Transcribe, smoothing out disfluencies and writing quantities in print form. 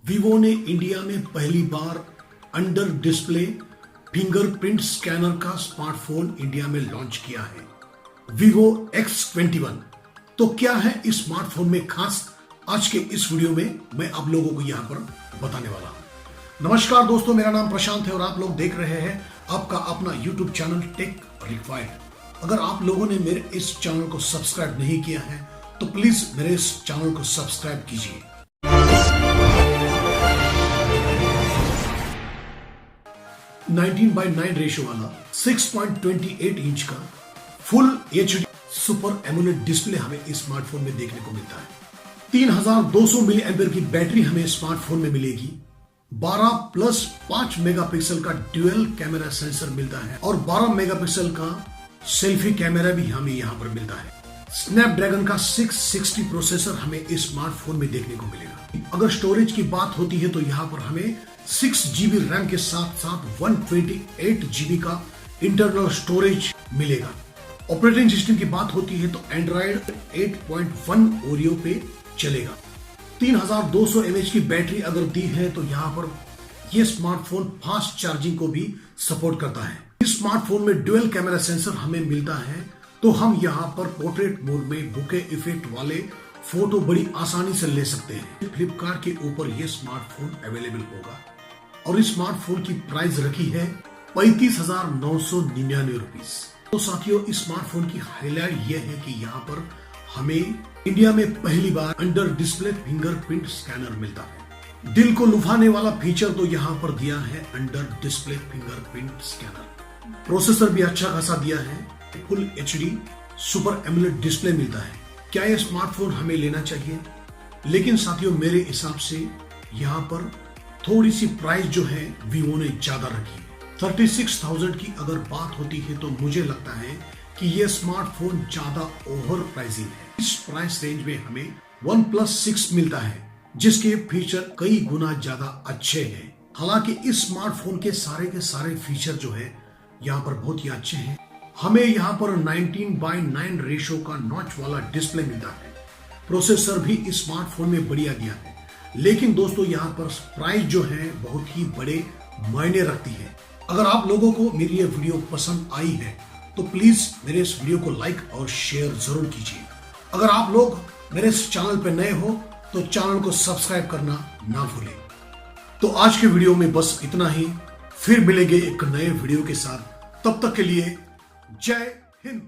Vivo ने India में पहली बार अंडर डिस्प्ले फिंगरप्रिंट स्कैनर का स्मार्टफोन इंडिया में लॉन्च किया है, वीवो X21। तो क्या है इस स्मार्टफोन में खास, आज के इस वीडियो में मैं आप लोगों को यहां पर बताने वाला हूं। नमस्कार दोस्तों, मेरा नाम प्रशांत है और आप लोग देख रहे हैं आपका अपना YouTube चैनल टेक रिक्वायर्ड। अगर आप लोगों ने मेरे इस चैनल को सब्सक्राइब नहीं किया है तो प्लीज मेरे इस चैनल को सब्सक्राइब कीजिए। 19:9 रेशियो वाला 6.28 इंच का full HD super AMOLED display हमें इस स्मार्टफोन में देखने को मिलता है। 3200 मिली एम्पियर की बैटरी हमें स्मार्टफोन में मिलेगी। 12+5 मेगापिक्सल का ड्यूअल कैमरा सेंसर मिलता है और 12 मेगापिक्सल का सेल्फी कैमरा भी हमें यहां पर मिलता है। स्नैपड्रैगन का 660 प्रोसेसर हमें इस स्मार्टफोन में देखने को मिलेगा। अगर स्टोरेज की बात होती है तो यहाँ पर हमें 6GB रैम के साथ साथ 128GB का इंटरनल स्टोरेज मिलेगा। ऑपरेटिंग सिस्टम की बात होती है तो एंड्रॉइड 8.1 ओरियो पे चलेगा। 3200 mAh की बैटरी अगर दी है तो यहाँ पर यह स्मार्टफोन फास्ट चार्जिंग को भी सपोर्ट करता है। इस स्मार्टफोन में डुअल कैमरा सेंसर हमें मिलता है तो हम यहाँ पर पोर्ट्रेट मोड में बुके इफेक्ट वाले फोटो बड़ी आसानी से ले सकते हैं। फ्लिपकार्ट के ऊपर यह स्मार्टफोन अवेलेबल होगा और इस स्मार्टफोन की प्राइस रखी है 35,999 रुपीज। तो साथियों, इस स्मार्टफोन की हाईलाइट यह है कि यहाँ पर हमें इंडिया में पहली बार अंडर डिस्प्ले फिंगरप्रिंट स्कैनर मिलता है। दिल को लुभाने वाला फीचर तो यहाँ पर दिया है under display fingerprint scanner. Processor भी अच्छा खासा दिया है। Full HD super AMOLED display मिलता है। क्या यह स्मार्टफोन हमें लेना चाहिए? लेकिन साथियों, मेरे हिसाब से यहाँ पर थोड़ी सी प्राइस जो है वीवो ने ज्यादा रखी है। 36,000 की अगर बात होती है तो मुझे लगता है कि यह स्मार्टफोन ज्यादा ओवर प्राइसिंग है। इस प्राइस रेंज में हमें OnePlus 6 मिलता है जिसके फीचर कई गुना ज्यादा अच्छे हैं। हालांकि इस स्मार्टफोन के सारे फीचर जो है यहाँ पर बहुत ही अच्छे हैं। हमें यहाँ पर 19:9 रेशियो का नॉच वाला डिस्प्ले मिलता है। प्रोसेसर भी इस स्मार्टफोन में बढ़िया दिया है। लेकिन दोस्तों, यहाँ पर प्राइस जो है बहुत ही बड़े मायने रखती है। अगर आप लोगों को मेरी ये वीडियो पसंद आई है तो प्लीज मेरे इस वीडियो को लाइक और शेयर जरूर कीजिए। अगर आप लोग मेरे इस चैनल पर नए हो तो चैनल को सब्सक्राइब करना ना भूलें। तो आज के वीडियो में बस इतना ही। फिर मिलेंगे एक नए वीडियो के साथ। तब तक के लिए जय हिंद।